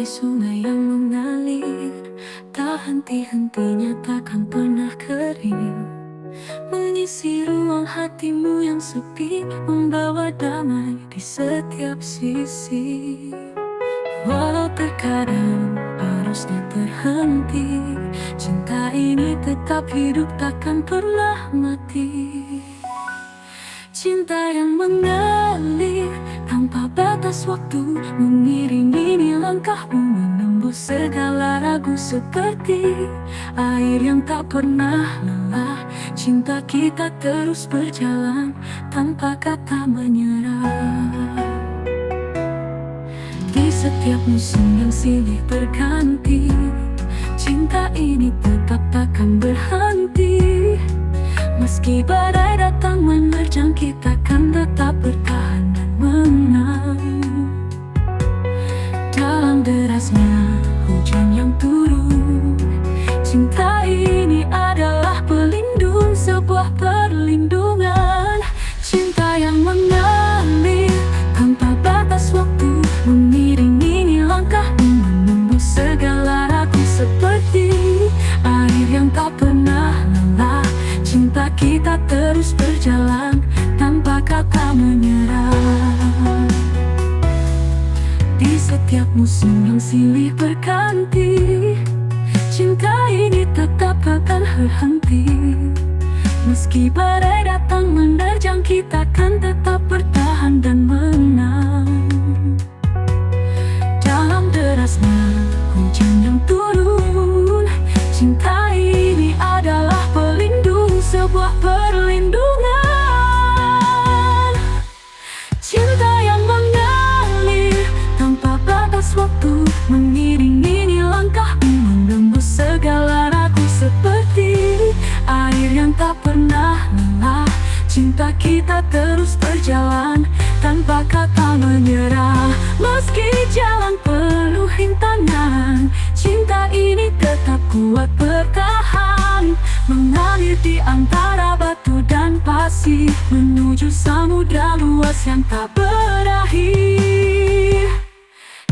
Bagai sungai yang mengalir, tak henti-hentinya, takkan pernah kering. Mengisi ruang hatimu yang sepi, membawa damai di setiap sisi. Walau terkadang arusnya terhenti, cinta ini tetap hidup, takkan pernah mati. Cinta yang mengalir tanpa batas waktu, mengiringi langkahmu, menembus segala ragu seperti air yang tak pernah lelah. Cinta kita terus berjalan tanpa kata menyerah. Di setiap musim yang silih berganti, cinta ini tetap takkan berhenti. Meski badai datang menerjang, kita kan tetap bertahan dan menang. Dalam derasnya hujan yang turun, cinta ini adalah pelindung, sebuah perlindungan. Cinta yang mengalir tanpa batas waktu, mengiringi langkahmu, menembus segala ragu seperti air yang tak pernah lelah. Cinta kita terus berjalan tanpa kata menyerah. Di setiap musim yang silih berganti, cinta ini tetap akan berhenti. Meski badai datang menerjang, kita kan tetap bertahan dan menang. Dalam derasnya hujan yang turun, cinta ini adalah pelindung, sebuah perlindungan. Cinta yang mengalir tanpa batas waktu, mengiringi langkahmu, menembus segala ragu seperti air yang tak pernah lelah. Cinta kita terus berjalan tanpa kata menyerah. Meski jalan penuh rintangan, cinta ini tetap kuat bertahan. Mengalir di antara batu dan pasir, menuju samudra luas yang tak berakhir.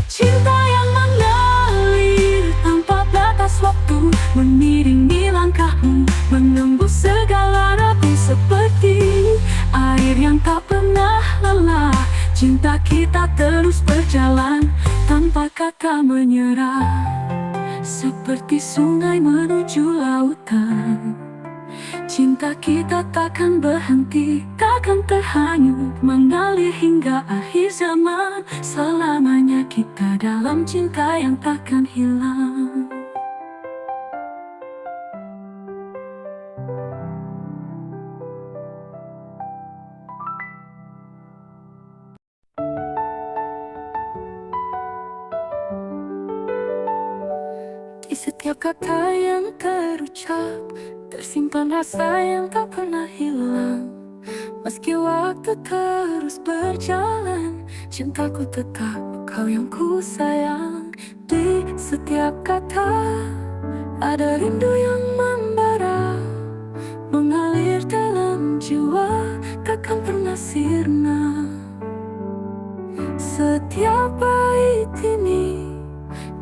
Cinta yang mengalir tanpa batas waktu, mengiringi langkahmu, menembus segala ragu seperti air yang tak pernah lelah. Cinta kita terus berjalan tanpa kata menyerah. Seperti sungai menuju lautan, cinta kita takkan berhenti, takkan terhanyut, mengalir hingga akhir zaman. Selamanya kita dalam cinta yang takkan hilang. Di setiap kata yang terucap, tersimpan rasa yang tak pernah hilang. Meski waktu terus berjalan, cintaku tetap kau yang ku sayang. Di setiap kata ada rindu yang membara, mengalir dalam jiwa, takkan pernah sirna. Setiap bait ini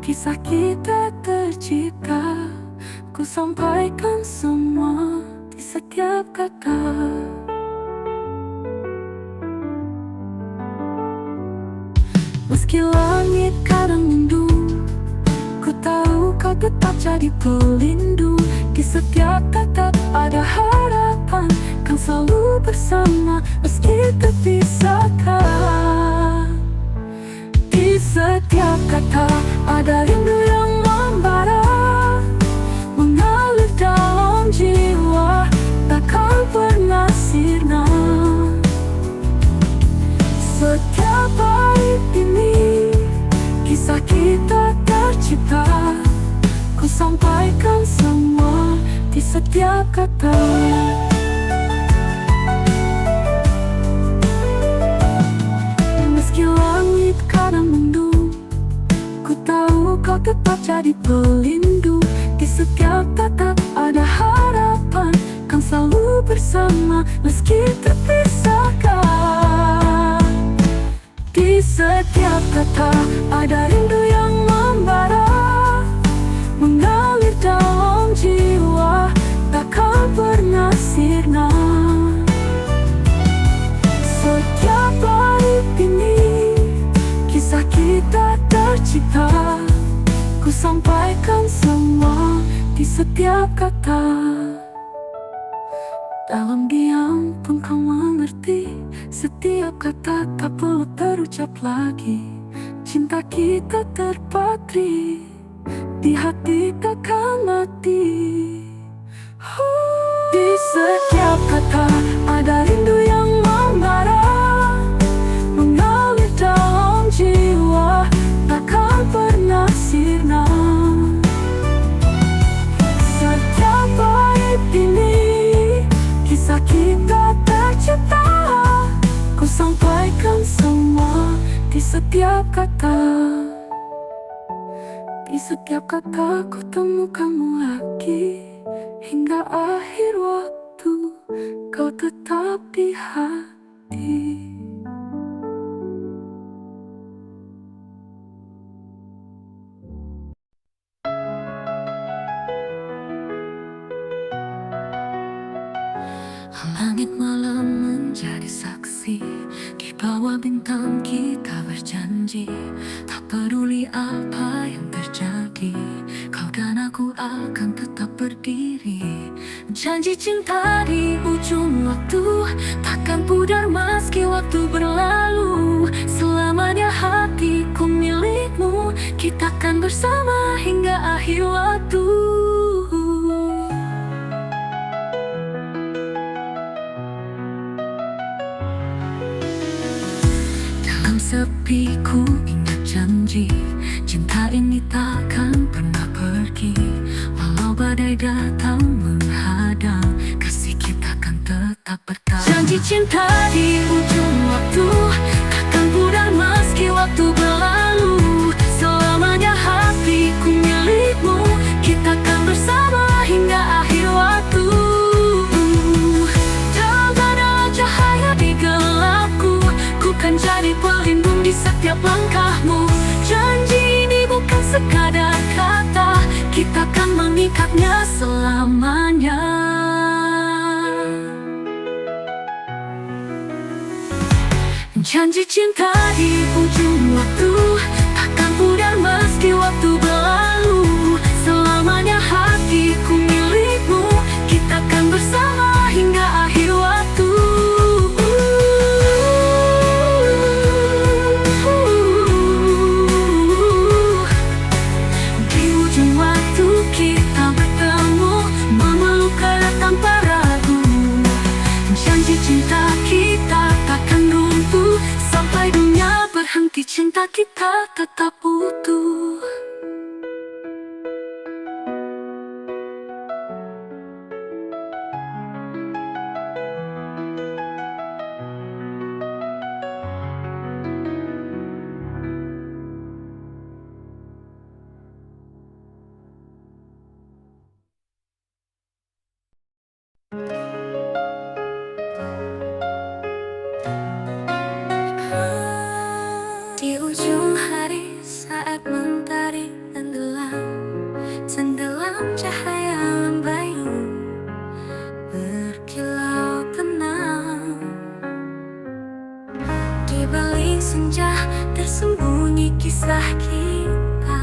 kisah kita tercipta, ku sampaikan semua di setiap kata. Meski langit kadang mendung, ku tahu kau tetap jadi pelindung. Di setiap tatap ada harapan, kan selalu bersama meski terpisahkan. Di setiap kata ada rindu yang membara, mengalir dalam jiwa, takkan pernah sirna. Setiap bait ini kisah kita tercipta, ku sampaikan semua di setiap kata. Meski langit kadang mendung, ku tahu kau tetap jadi pelindung. Di setiap tatap ada harapan, kan selalu bersama meski terpisahkan. Di setiap kata ada rindu yang membara, cita-cita, ku sampaikan semua di setiap kata. Dalam diam pun kau mengerti, setiap kata tak perlu terucap lagi. Cinta kita terpatri, di hati takkan mati. Di setiap kata ada rindu yang membara, mengalir dalam jiwa, takkan pernah sirna. Setiap bait ini kisah kita tercipta, ku sampaikan semua di setiap kata. Di setiap kata ku temukanmu lagi, hingga akhir waktu kau tetap di hati. Langit malam menjadi saksi, di bawah bintang kita berjanji, tak peduli apa yang terjadi, kau dan aku akan tetap berdiri. Janji cinta di ujung waktu takkan pudar meski waktu berlalu. Selamanya hatiku milikmu, kita akan bersama hingga akhir waktu. Dalam sepi ku ingat janji, cinta ini takkan pernah pergi. Walau badai datang menghadang, kasih kita akan tetap bertahan. Janji cinta di ujung waktu takkan pudar meski waktu berlalu. Selamanya hatiku milikmu, kita akan bersama hingga akhir waktu. Dalam ada cahaya di gelapku, ku kan jadi pelindung di setiap langkahmu. Janji ini bukan sekadar kata, kita akan mengikatnya selamanya. Janji cinta di ujung waktu takkan pudar meski waktu berlalu. Selamanya hatiku milikmu, kita akan bersama hingga akhir waktu. Di ujung waktu kita bertemu, memeluk erat tanpa ragu. Janji cinta kita takkan runtuh, sampai dunia berhenti cinta kita tetap utuh. Di ujung hari saat mentari tenggelam cahaya lembayung berkilau tenang. Di balik senja tersembunyi kisah kita,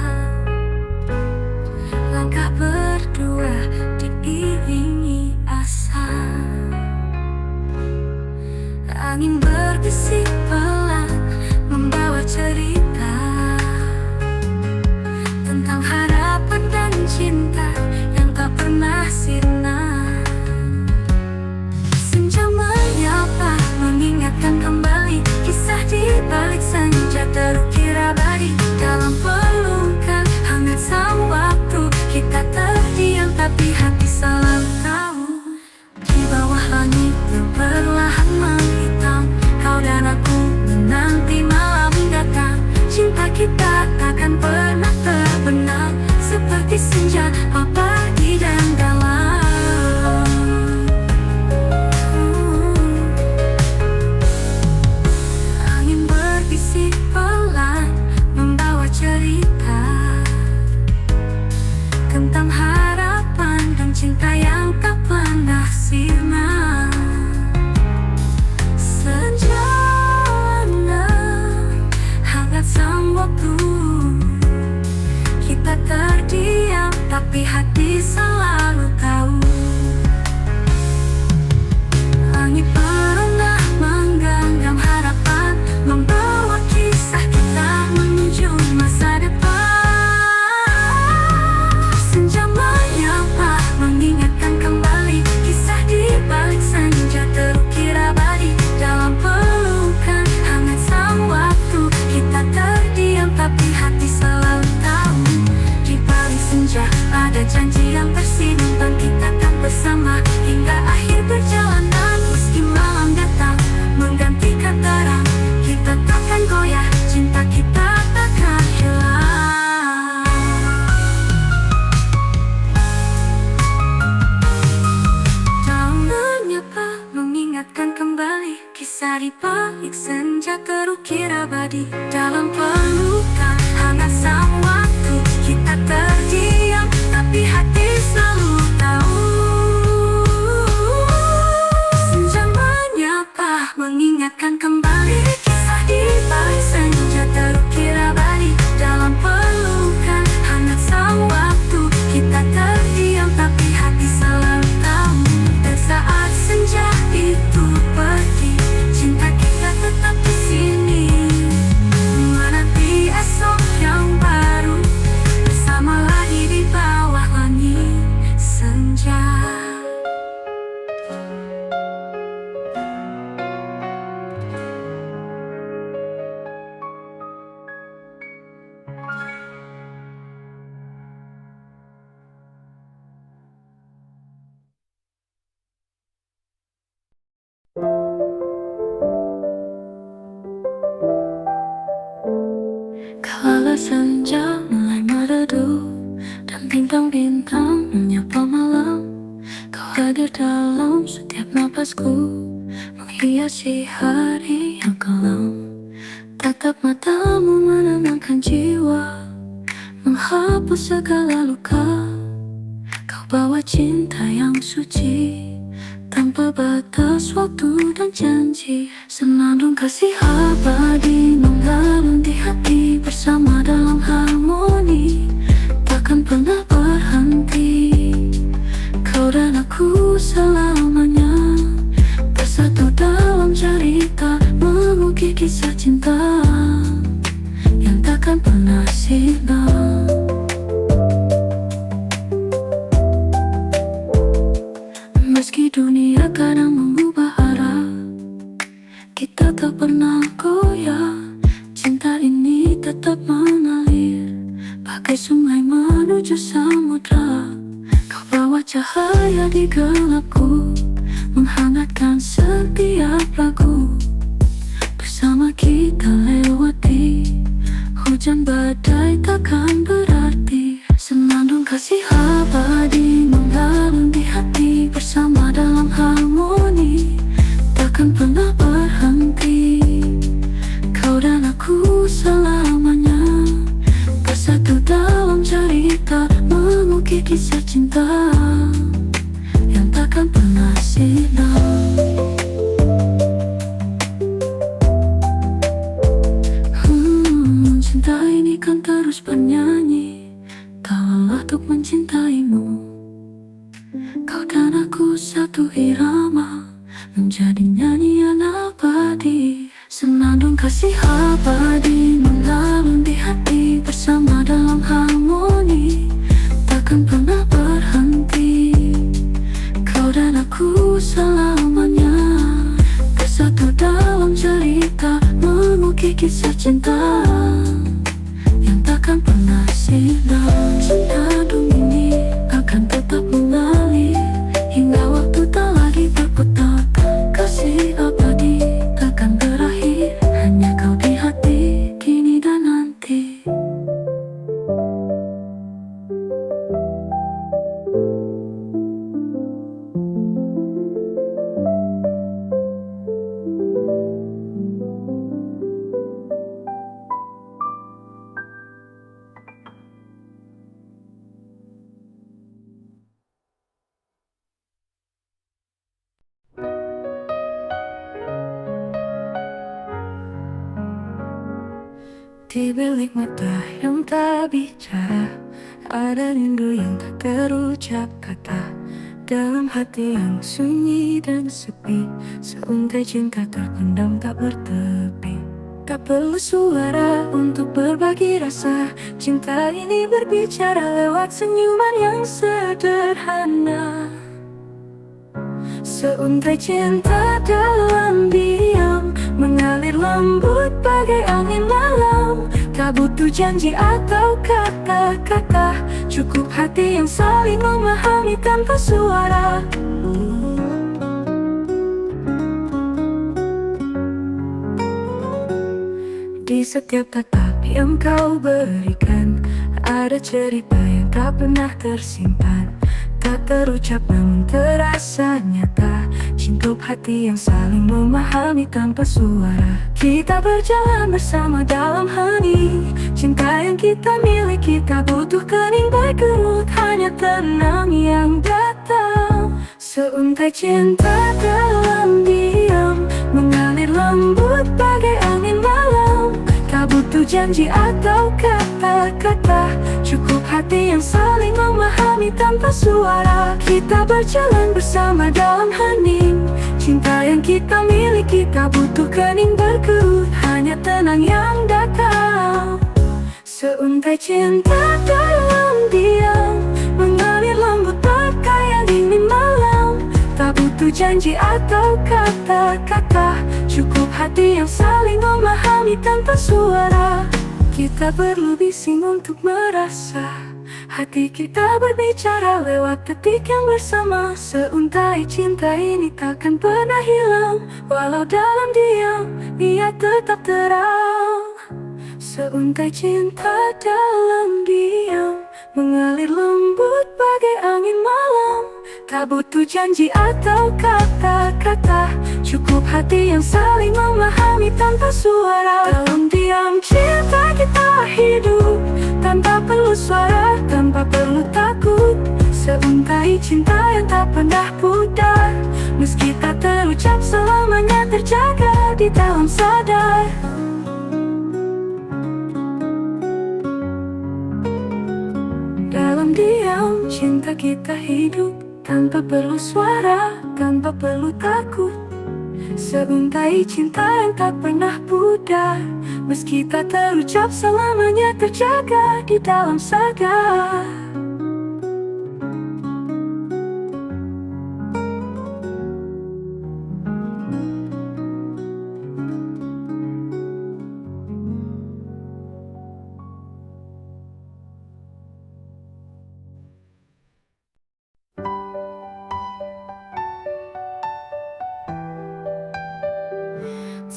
langkah berdua diiringi asa. Angin berbisik pelan membawa cerita tentang harapan dan cinta yang tak pernah sirna. Senja menyapa, mengingatkan kembali kisah di balik senja terukir abadi. Dalam di balik senja terukir abadi. Dalam pelukan hangat sang waktu, kita terdiam tapi hati selalu tahu. Senja menyapa, mengingatkan kembali kisah di balik senja terukir abadi. Dalam pelukan hangat sang waktu, kita terdiam tapi hati selalu tahu. Dan saat senja itu pergi, cinta kita tetap di sini, menanti esok yang baru, bersama lagi di bawah langit senja. Kala senja mulai meredup dan bintang-bintang menyapa malam, kau hadir dalam setiap napasku, menghiasi hari yang kelam. Tatap matamu menenangkan jiwa, menghapus segala luka. Kau bawa cinta yang suci, tanpa batas waktu dan janji. Senandung kasih abadi mengalun di hati, bersama dalam harmoni, takkan pernah berhenti. Kau dan aku selamanya bersatu dalam cerita, mengukir kisah cinta yang takkan pernah sirna. Meski dunia kadang mengubah arah, kita tak pernah goyah. Cinta ini tetap mengalir bagai sungai menuju samudra. Kau bawa cahaya di gelapku, menghangatkan setiap lagu. Bersama kita lewati hujan badai takkan berarti. Senandung kasih abadi mengalun di hati, bersama dalam harmoni, takkan pernah berhenti. Kau dan aku selamanya bersatu dalam cerita, mengukir kisah cinta yang takkan pernah sirna. Cinta ini kan terus bernyanyi, tak lelah untuk mencintaimu. Kau dan aku satu irama, menjadi nyanyian abadi. Senandung kasih abadi mengalun di hati, bersama dalam harmoni, takkan pernah berhenti. Kau dan aku selamanya bersatu dalam cerita, mengukir kisah cinta yang takkan pernah sirna. Senandung ini akan tetap mengalir hingga waktu tak lagi berputar. Kasih abadi takkan berakhir, hanya kau di hati kini dan nanti. Di bilik mata yang tak bicara, ada rindu yang tak terucap kata. Dalam hati yang sunyi dan sepi, seuntai cinta terpendam tak bertepi. Tak perlu suara untuk berbagi rasa, cinta ini berbicara lewat senyuman yang sederhana. Seuntai cinta dalam diam, mengalir lembut bagai angin malam. Tak butuh janji atau kata-kata, cukup hati yang saling memahami tanpa suara. Di setiap tatap yang kau berikan, ada cerita yang tak pernah tersimpan, tak terucap namun terasa nyata. Hidup hati yang saling memahami tanpa suara. Kita berjalan bersama dalam hening. Cinta yang kita miliki tak butuh kening berkerut, hanya tenang yang datang. Seuntai cinta dalam diam, mengalir lembut bagai angin malam. Tak butuh janji atau kata-kata, cukup hati yang saling memahami tanpa suara. Kita berjalan bersama dalam hening. Cinta yang kita miliki tak butuh kening berkerut, hanya tenang yang datang. Seuntai cinta dalam diam, mengalir lembut bagai angin malam. Tak butuh janji atau kata-kata, cukup hati yang saling memahami tanpa suara. Kita perlu bising untuk merasa, hati kita berbicara lewat detik yang bersama. Seuntai cinta ini takkan pernah hilang, walau dalam diam ia tetap terang. Seuntai cinta dalam diam, mengalir lembut bagai angin malam. Tak butuh janji atau kata-kata, cukup hati yang saling memahami tanpa suara. Dalam diam cinta kita hidup, tanpa perlu suara, tanpa perlu takut. Seuntai cinta yang tak pernah pudar, meski tak terucap selamanya terjaga di dalam sadar. Dalam diam cinta kita hidup, tanpa perlu suara, tanpa perlu takut. Seuntai cinta yang tak pernah pudar, meski tak terucap selamanya terjaga di dalam sadar.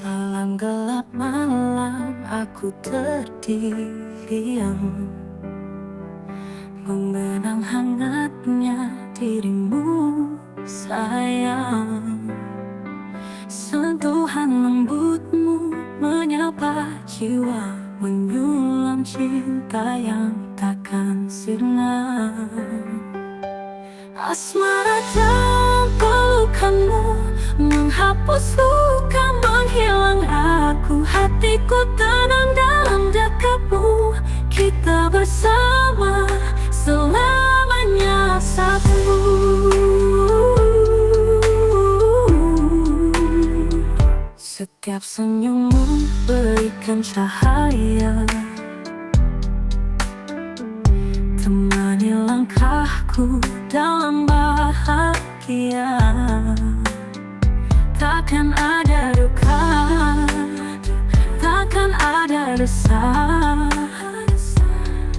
Dalam gelap malam aku terdiam, mengenang hangatnya dirimu sayang. Sentuhan lembutmu menyapa jiwa, menyulam cinta yang takkan sirna. Asmara dan pelukanmu menghapus luka, menghilang aku. Hatiku tenang dalam dekatmu, kita bersama selamanya satu. Setiap senyummu berikan cahaya, temani langkahku dalam bahagia. Takkan ada duka, takkan ada resah,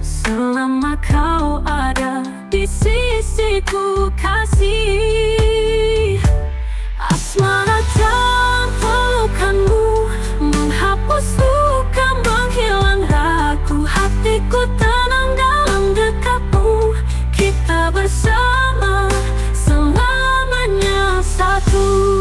selama kau ada di sisiku kasih. Asmara dan pelukanmu menghapus luka, menghilang ragu. Hatiku tenang dalam dekatmu, kita bersama selamanya satu.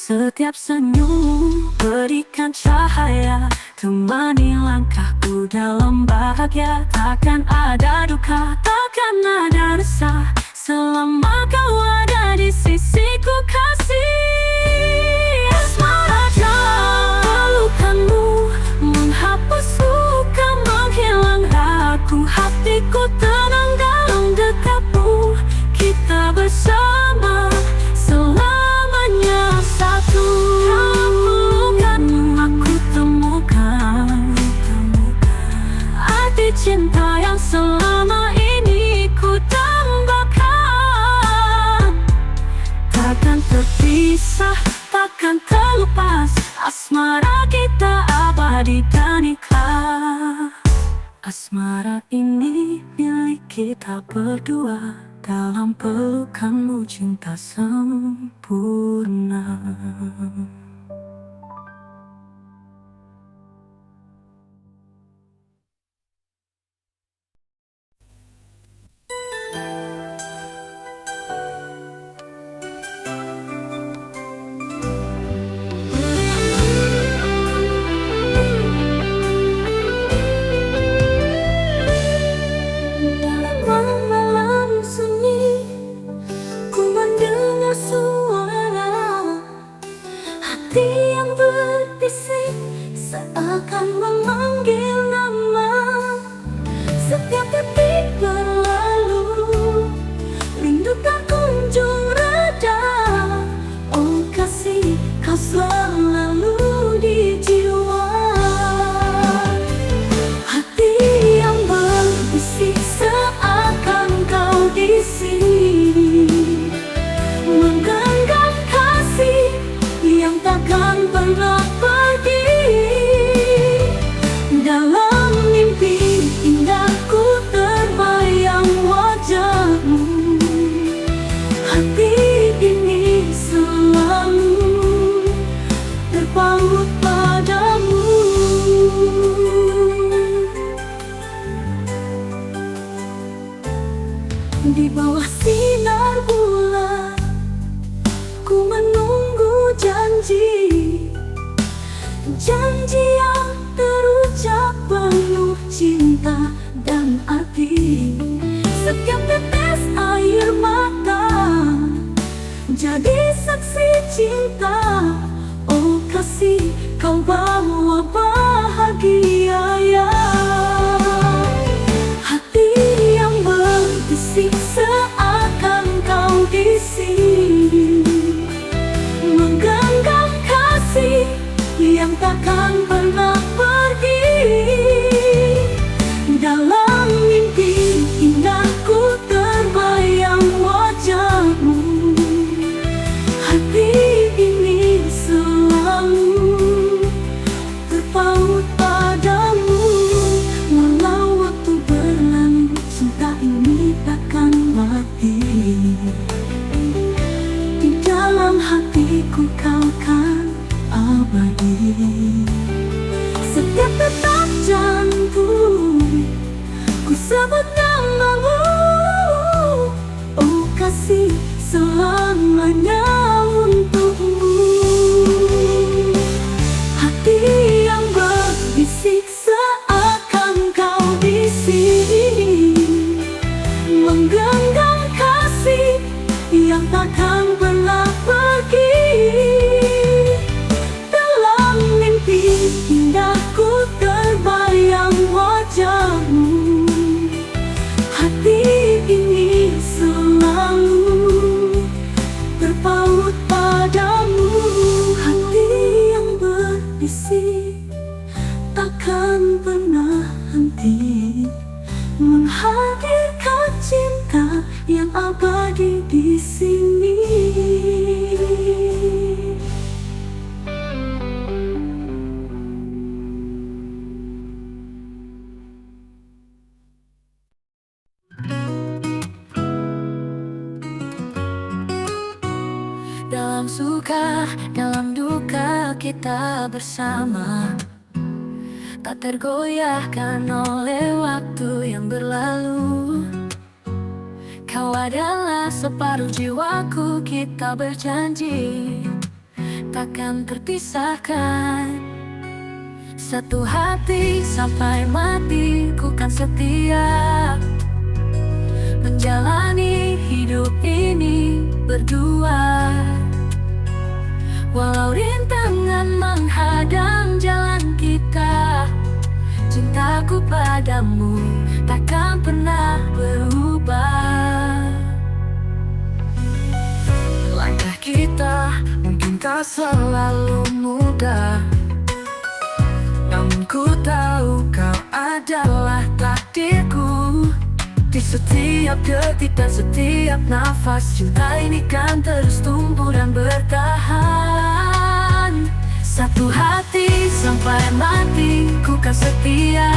Setiap senyum berikan cahaya, temani langkahku dalam bahagia. Takkan ada duka, takkan ada resah, selama kau ada di sisiku kasih. Asmara dan pelukanmu menghapus luka, menghilang ragu. Hatiku tenang dalam dekatmu, kita bersama selamanya satu. Pelukanmu aku temukan arti cinta yang selama ini ku dambakan. Takkan terpisah, takkan terlepas, asmara kita abadi dan ikhlas. Asmara ini milik kita berdua, dalam pelukanmu cinta sempurna. hatiku kau kan abadi. Setiap detak jantung ku sebut namamu, oh kasih selamanya untukmu. Hati yang berbisik seakan kau di sini, menggenggam kasih yang takkan pernah pergi. Dalam mimpi indahku terbayang wajahmu, hati ini selalu terpaut padamu. Hati yang berbisik takkan pernah henti, menghadirkan cinta yang abadi di sini. Dalam suka, dalam duka kita bersama, tak tergoyahkan oleh waktu yang berlalu. Kau adalah separuh jiwaku, kita berjanji takkan terpisahkan. Satu hati sampai mati, ku kan setia menjalani hidup ini berdua. Walau rintangan menghadang jalan kita, cintaku padamu takkan pernah berubah. Langkah kita mungkin tak selalu mudah, namun ku tahu kau adalah takdirku. Di setiap detik dan setiap nafas, cinta ini kan terus tumbuh dan bertahan. Satu hati sampai mati, ku kan setia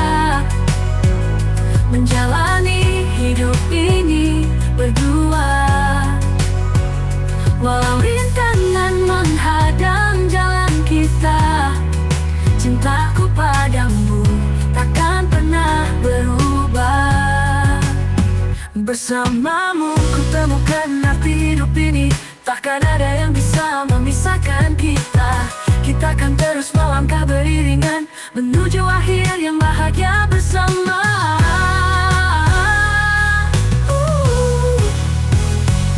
menjalani hidup ini berdua. Walau rintangan menghadang jalan kita, cintaku padamu takkan pernah berubah. Bersamamu ku temukan arti hidup ini, takkan ada yang bisa memisahkan kita. Kita akan terus melangkah beriringan menuju akhir yang bahagia bersama.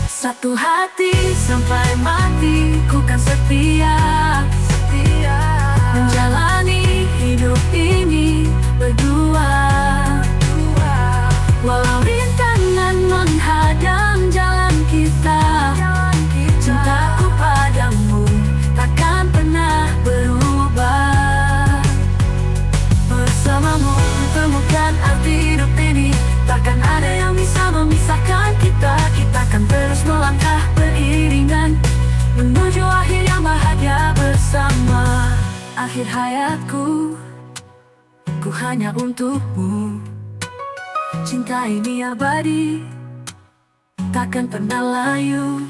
Satu hati sampai mati, ku kan setia menjalani hidup ini berdua. Walau rintangan menghadang jalan kita, cintaku padamu takkan pernah berubah. Bersamamu temukan arti hidup ini, takkan ada yang bisa memisahkan kita. Kita akan terus melangkah beriringan menuju akhir yang bahagia bersama. Akhir hayatku, ku hanya untukmu. Cinta ini abadi, takkan pernah layu.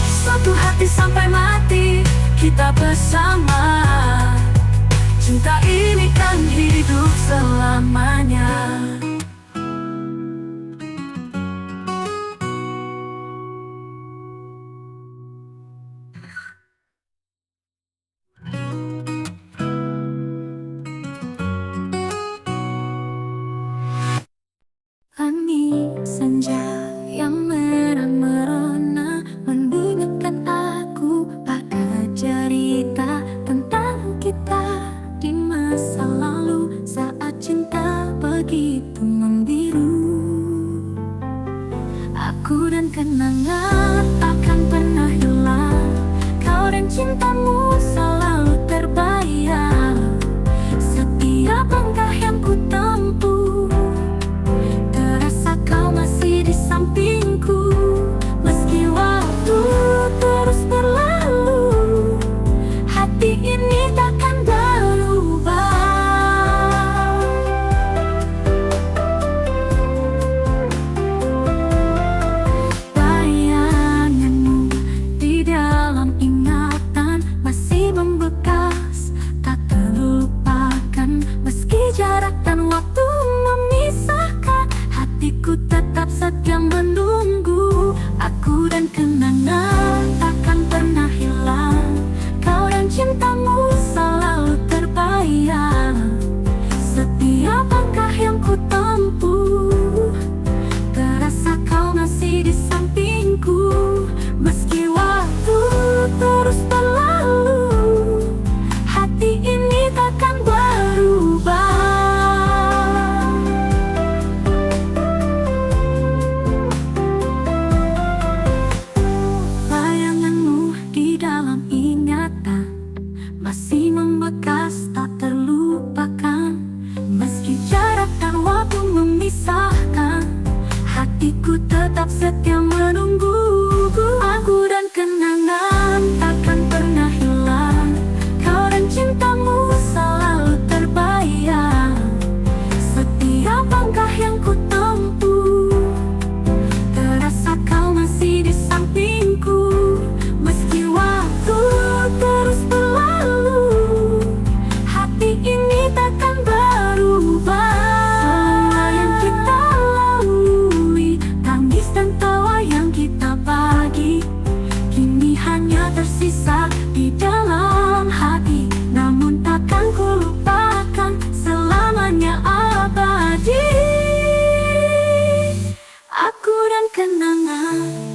Satu hati sampai mati, kita bersama. Cinta ini kan hidup selamanya. Angin senja yang merona mengingatkan aku pada cerita tentang kita di masa lalu, saat cinta begitu membiru. Aku dan kenangan takkan pernah hilang, kau dan cintamu selalu terbayang. Setiap langkah yang ku tempuh, terasa kau masih di sana.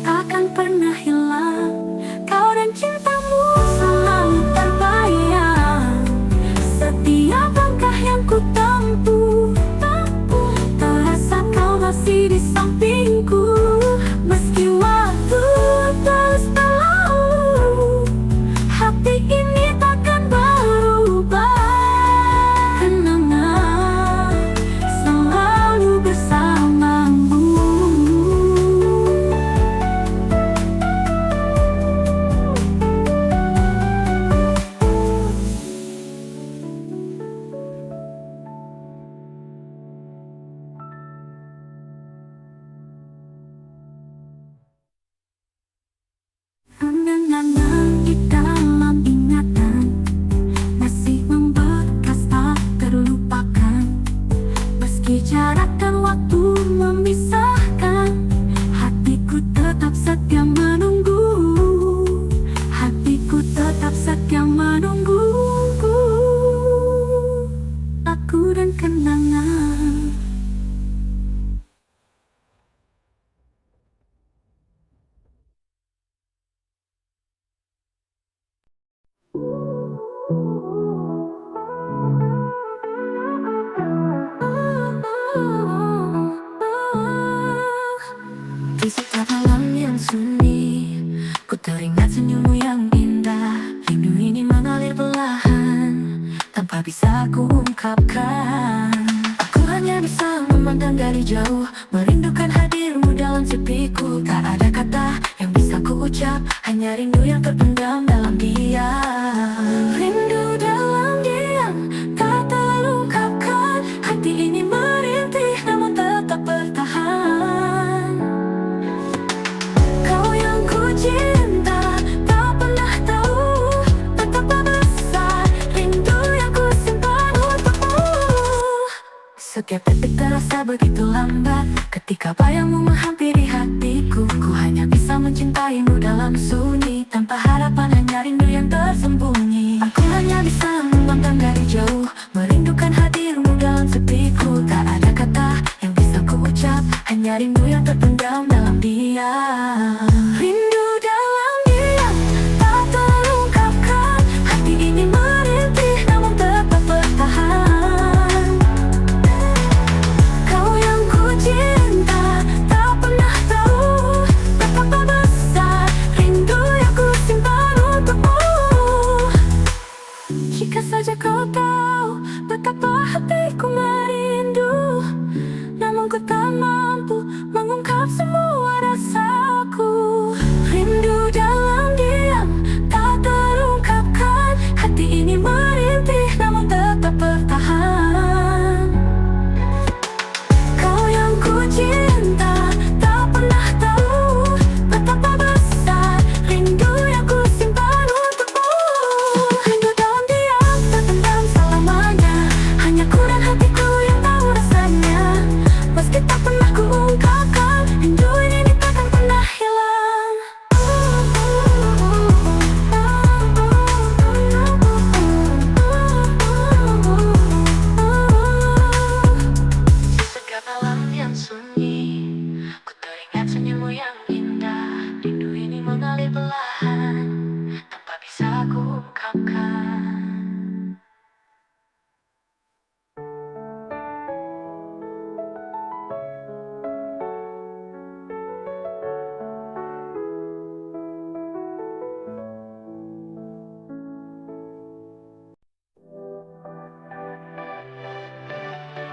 takkan pernah hilang. Kau dan cintamu selalu terbayang. Setiap langkah yang ku tempuh, terasa kau masih di sampingku. Meski waktu terus berlalu, hati ini takkan berubah. Kenangan selalu bersamamu. Kenangan di dalam ingatan masih membekas tak terlupakan. Meski jarak dan waktu memisahkan, hatiku tetap setia menunggu. Hatiku tetap setia menunggu. Aku dan kenangan. Di setiap malam yang sunyi, ku teringat senyummu yang indah. Rindu ini mengalir perlahan, tanpa bisa ku ungkapkan. Aku hanya bisa memandang dari jauh, merindukan hadirmu dalam sepiku. Tak ada kata yang bisa ku ucap, hanya rindu yang terpendam dalam diam. Rindu dalam diam, tak terungkapkan. Hati ini merintih namun tetap bertahan. Kau yang ku cinta, tak pernah tahu betapa besar rindu yang ku simpan untukmu. Setiap detik terasa begitu lambat, ketika bayangmu menghampiri hatiku. Ku hanya bisa mencintaimu dalam sunyi, tanpa harapan, hanya rindu yang tersembunyi. Aku hanya bisa memandang dari jauh, merindukan hadirmu dalam sepiku. Tak ada kata yang bisa ku ucap, hanya rindu yang terpendam dalam diam. Rindu dalam diam, tak terungkapkan. Hati ini merintih namun tetap bertahan. Kau yang ku cinta, tak pernah tahu betapa besar rindu yang ku simpan untukmu. Jika saja kau tahu betapa hatiku merindu, namun ku tak mampu mengungkap semua rasaku. Rindu dalam diam, tak terungkapkan. Hati ini merintih namun tetap bertahan. Kau yang ku cinta, tak pernah tahu betapa besar rindu yang ku simpan untukmu. Rindu dalam diam, terpendam selamanya, hanya ku dan hatiku yang tahu rasanya. Meski tak pernah ku ungkapkan, rindu ini takkan pernah hilang. Di setiap malam yang sunyi, ku teringat senyummu yang indah. Rindu ini mengalir perlahan, tanpa bisa ku ungkapkan.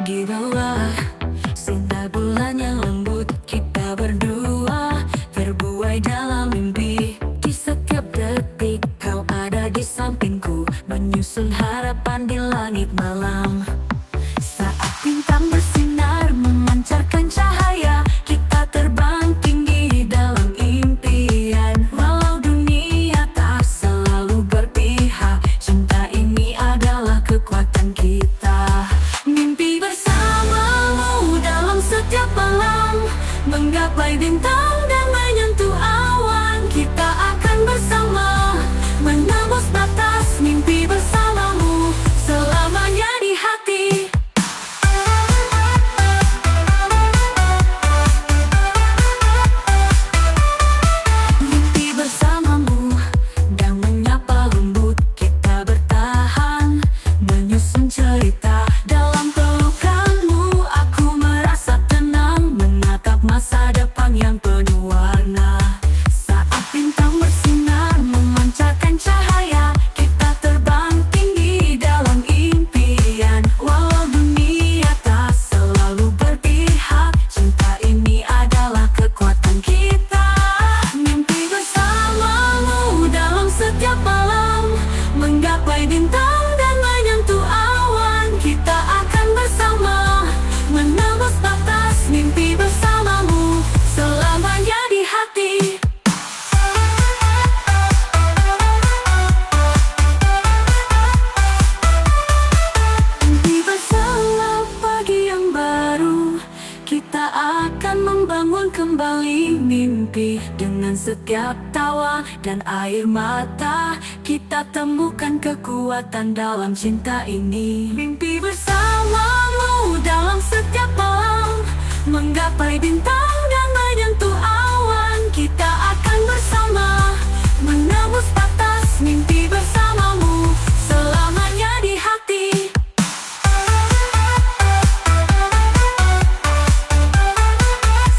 Di bawah sinar bulan yang lembut, kita berdua terbuai dalam mimpi. Di setiap detik kau ada di sampingku, menyusun harapan di langit malam. Saat bintang bersinar memancarkan cahaya, kita terbang tinggi dalam impian. Walau dunia tak selalu berpihak, cinta ini adalah kekuatan kita. Mimpi bersamamu dalam setiap malam. dengan setiap tawa dan air mata. Kita temukan kekuatan dalam cinta ini. Mimpi bersamamu dalam setiap malam, menggapai bintang dan menyentuh awan. Kita akan bersama menembus batas. Mimpi bersamamu selamanya di hati.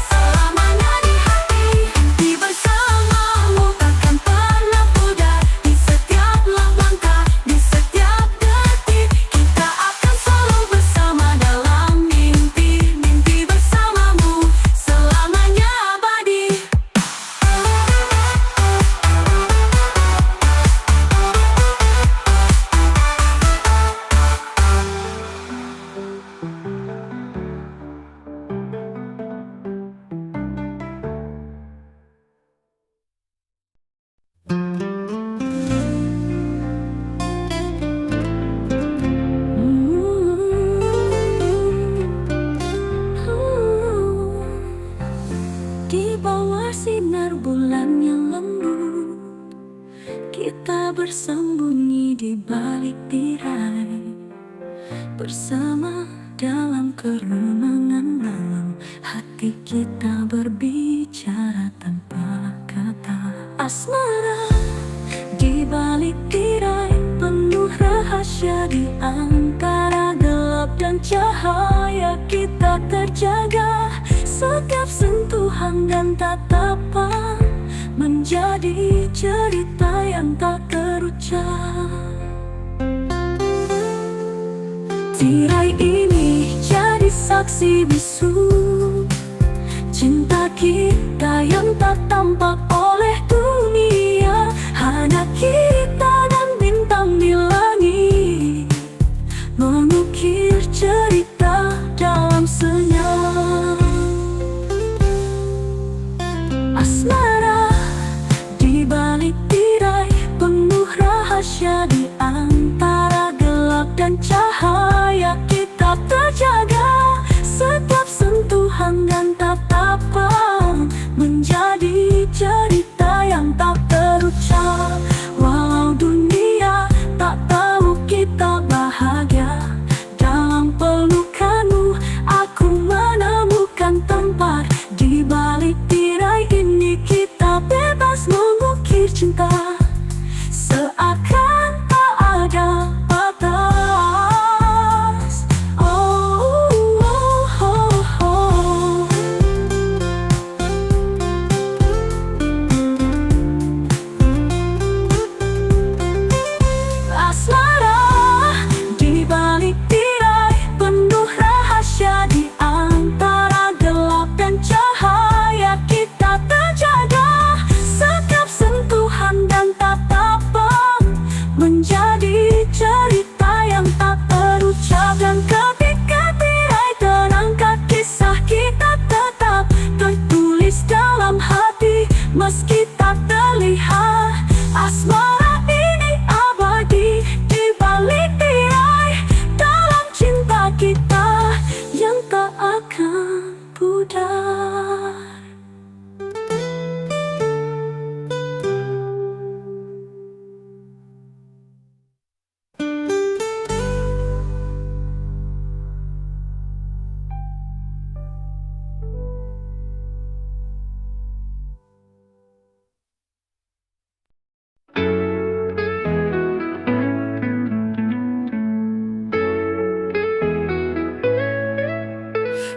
Selamanya di hati. Mimpi bersamamu takkan pernah pudar. Di setiap langkah, di setiap detik, kita akan selalu bersama dalam mimpi. Mimpi bersamamu selamanya abadi. Di bawah sinar bulan yang lembut, kita bersembunyi di balik tirai, bersama dalam kerenangan malam. Hati kita berbicara tanpa kata. Asmara di balik tirai, penuh rahasia di antara gelap dan cahaya. Kita terjaga, setiap sentuhan dan tatapan menjadi cerita yang tak terucap. Tirai ini jadi saksi bisu cinta kita yang tak tampak oleh dunia. Hanya kita dan bintang di langit mengukir cerita dalam senyap. Asmara di balik tirai, penuh rahasia di antara gelap dan cahaya. Kita terjaga, setiap sentuhan dan tatapan menjadi cerita yang tak terucap. Walau dunia tak tahu kita bahagia, dalam pelukanmu aku menemukan tempat. Di balik tirai ini kita bebas mengukir cinta, seakan tak ada batas. Oh, oh, oh, oh. Asmara di balik tirai, penuh rahasia di antara gelap dan cahaya. Kita terjaga, setiap sentuhan dan tatapan menjadi cerita yang tak terucap. Dan ketika tirai terangkat, kisah kita tetap tertulis dalam hati, meski tak terlihat. Asmara ini abadi di balik tirai, dalam cinta kita yang tak akan pudar.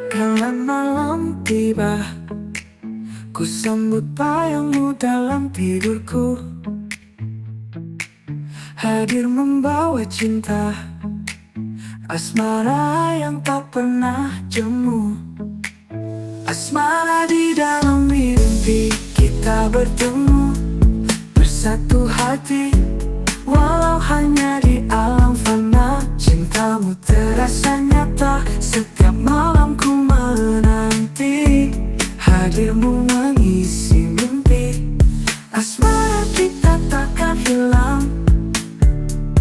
Kala malam tiba, ku sambut bayangmu dalam tidurku. Hadir membawa cinta, asmara yang tak pernah jemu. Asmara di dalam mimpi, kita bertemu bersatu hati. Walau hanya di alam fana, cintamu terasa nyata. Setiap malam ku menanti hadirmu mengisi mimpi. Asmara kita takkan hilang,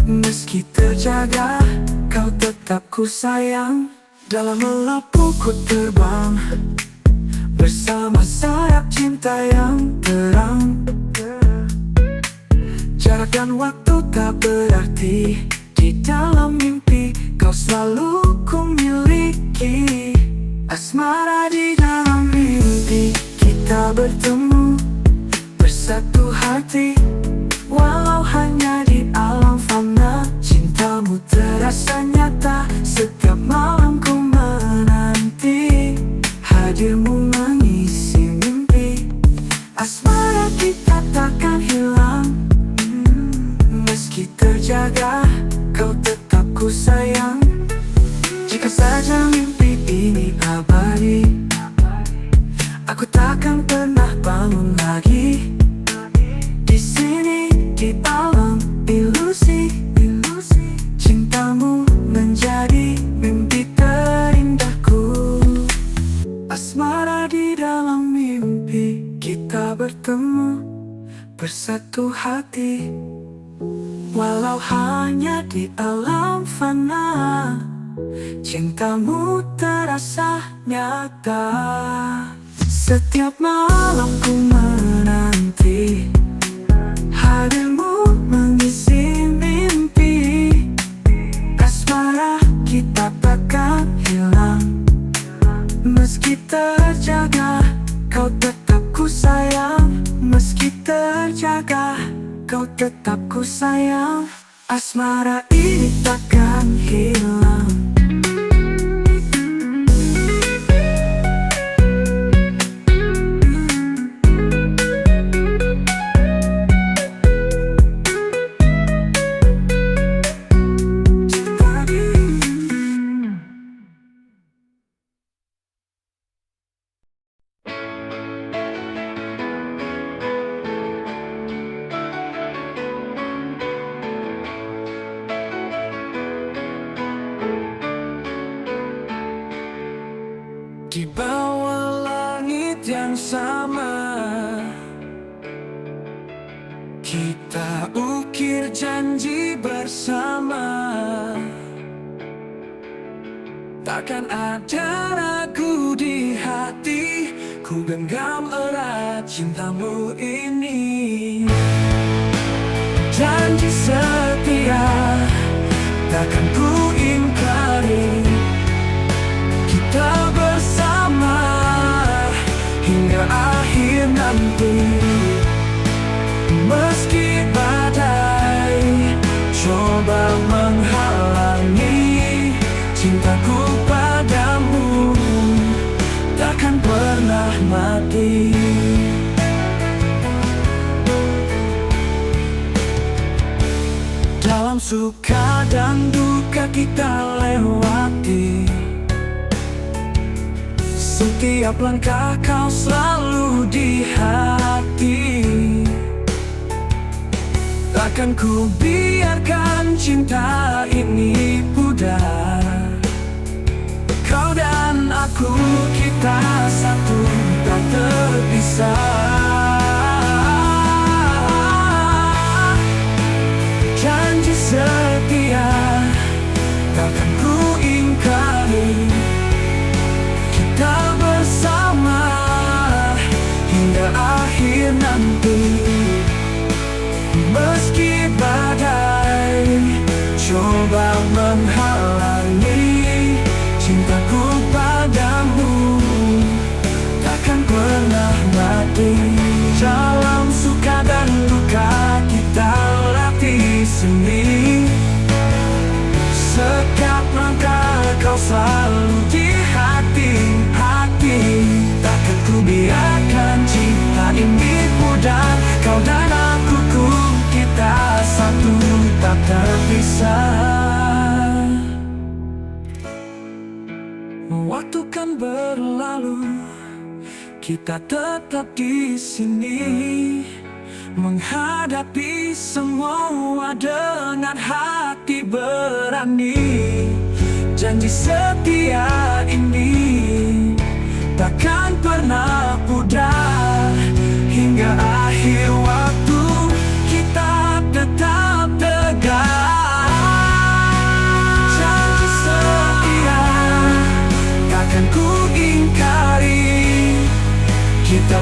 meski terjaga, kau tetap ku sayang. Dalam melapu ku terbang bersama sayap cinta yang terang. Jarak dan waktu tak berarti, di dalam mimpi kau selalu ku miliki. Asmara di dalam mimpi, kita bertemu bersatu hati. Walau hanya di alam fana, cintamu terasa nyata. Setiap malam ku menanti hadirmu mengisi mimpi. Asmara kita takkan hilang, meski terjaga, kau tetap ku sayang. Jika saja mimpi ini abadi, aku takkan pernah bangun lagi. Di sini, di alam ilusi, cintamu menjadi mimpi terindahku. Asmara di dalam mimpi, kita bertemu bersatu hati. Walau hanya di alam fana, cintamu terasa nyata. Setiap malam ku menanti hadirmu mengisi mimpi. Asmara kita takkan hilang, meski terjaga, kau tetap ku sayang. Meski terjaga, kau tetap ku sayang. Asmara ini takkan hilang. Di bawah langit yang sama, kita ukir janji bersama. Takkan ada ragu di hati, ku genggam erat cintamu ini. Janji setia takkan ku ingkari, kita bersama hingga akhir nanti. Meski badai coba menghalangi, cintaku padamu takkan pernah mati. Dalam suka dan duka kita lewati, setiap langkah kau selalu di hati. Takkan ku biarkan cinta ini pudar. Kau dan aku, kita satu tak terpisah. Janji setia takkan ku ingkari, kita bersama hingga akhir nanti. Meski badai coba menghalangi, cintaku padamu takkan pernah mati. Dalam suka dan duka kita latih seni. Setiap langkah kau selalu di hati. Takkan ku biarkan cinta ini pudar. Kau dan aku, kita satu tak terpisah. Waktu kan berlalu, kita tetap di sini, menghadapi semua dengan hati berani. Janji setia ini takkan pernah pudar. Hingga akhir waktu kita tetap tegar. Janji setia takkan ku ingkari, kita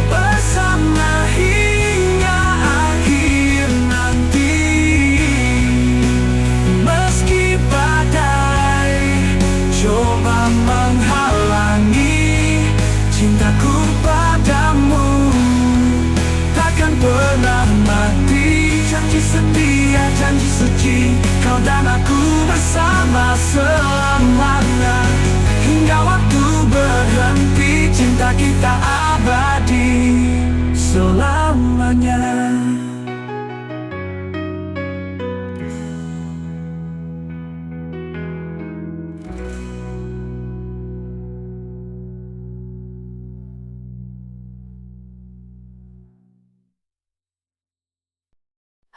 pernah mati. Janji setia, janji suci, kau dan aku bersama selamanya. Hingga waktu berhenti, cinta kita abadi selamanya.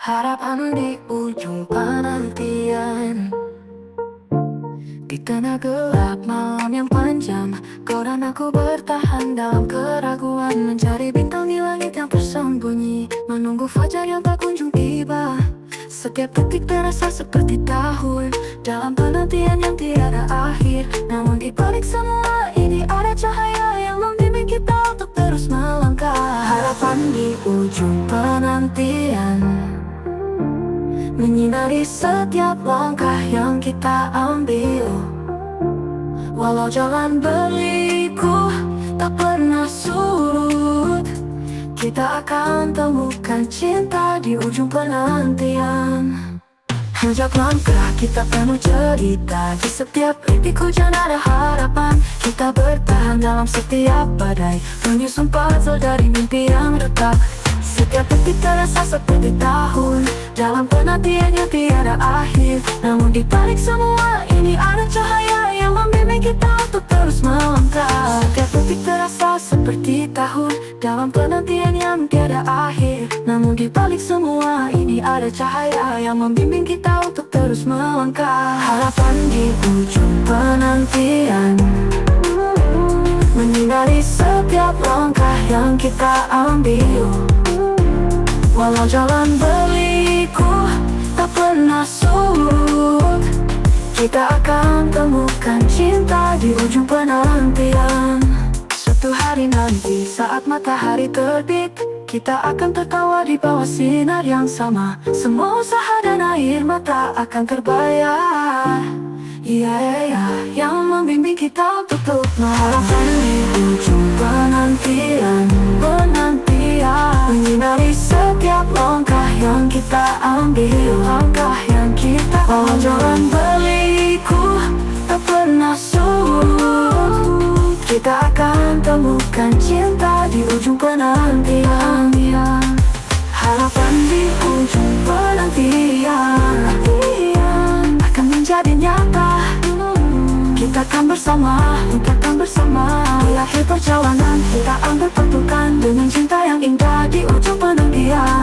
Harapan di ujung penantian, di tengah gelap malam yang panjang, kau dan aku bertahan dalam keraguan, mencari bintang di langit yang tersembunyi, menunggu fajar yang tak kunjung tiba. Setiap detik terasa seperti tahun dalam penantian yang tiada akhir. Namun di balik semua ini ada cahaya yang membimbing kita untuk terus melangkah. Harapan di ujung penantian menyinari setiap langkah yang kita ambil. Walau jalan berliku tak pernah surut, kita akan temukan cinta di ujung penantian. Sejak langkah kita penuh cerita, di setiap rintik hujan ada harapan. Kita bertahan dalam setiap badai, menyusun puzzle dari mimpi yang retak. Setiap detik terasa seperti tahun dalam penantian yang tiada akhir. Namun di balik semua ini ada cahaya yang membimbing kita untuk terus melangkah. Setiap detik terasa seperti tahun dalam penantian yang tiada akhir. Namun di balik semua ini ada cahaya yang membimbing kita untuk terus melangkah. Harapan di ujung penantian menyinari setiap langkah yang kita ambil. Walau jalan berliku tak pernah surut, kita akan temukan cinta di ujung penantian. Suatu hari nanti saat matahari terbit, kita akan tertawa di bawah sinar yang sama. Semua usaha dan air mata akan terbayar. Yang membimbing kita untuk terus mengharapkan di ujung penantian. Menyinari setiap langkah yang kita ambil. Walau jalan berliku tak pernah surut, kita akan temukan cinta di ujung penantian. Harapan di ujung penantian akan menjadi nyata. Kita akan bersama di akhir perjalanan. Kita akan berpetukan dengan cinta yang indah di ujung penantian.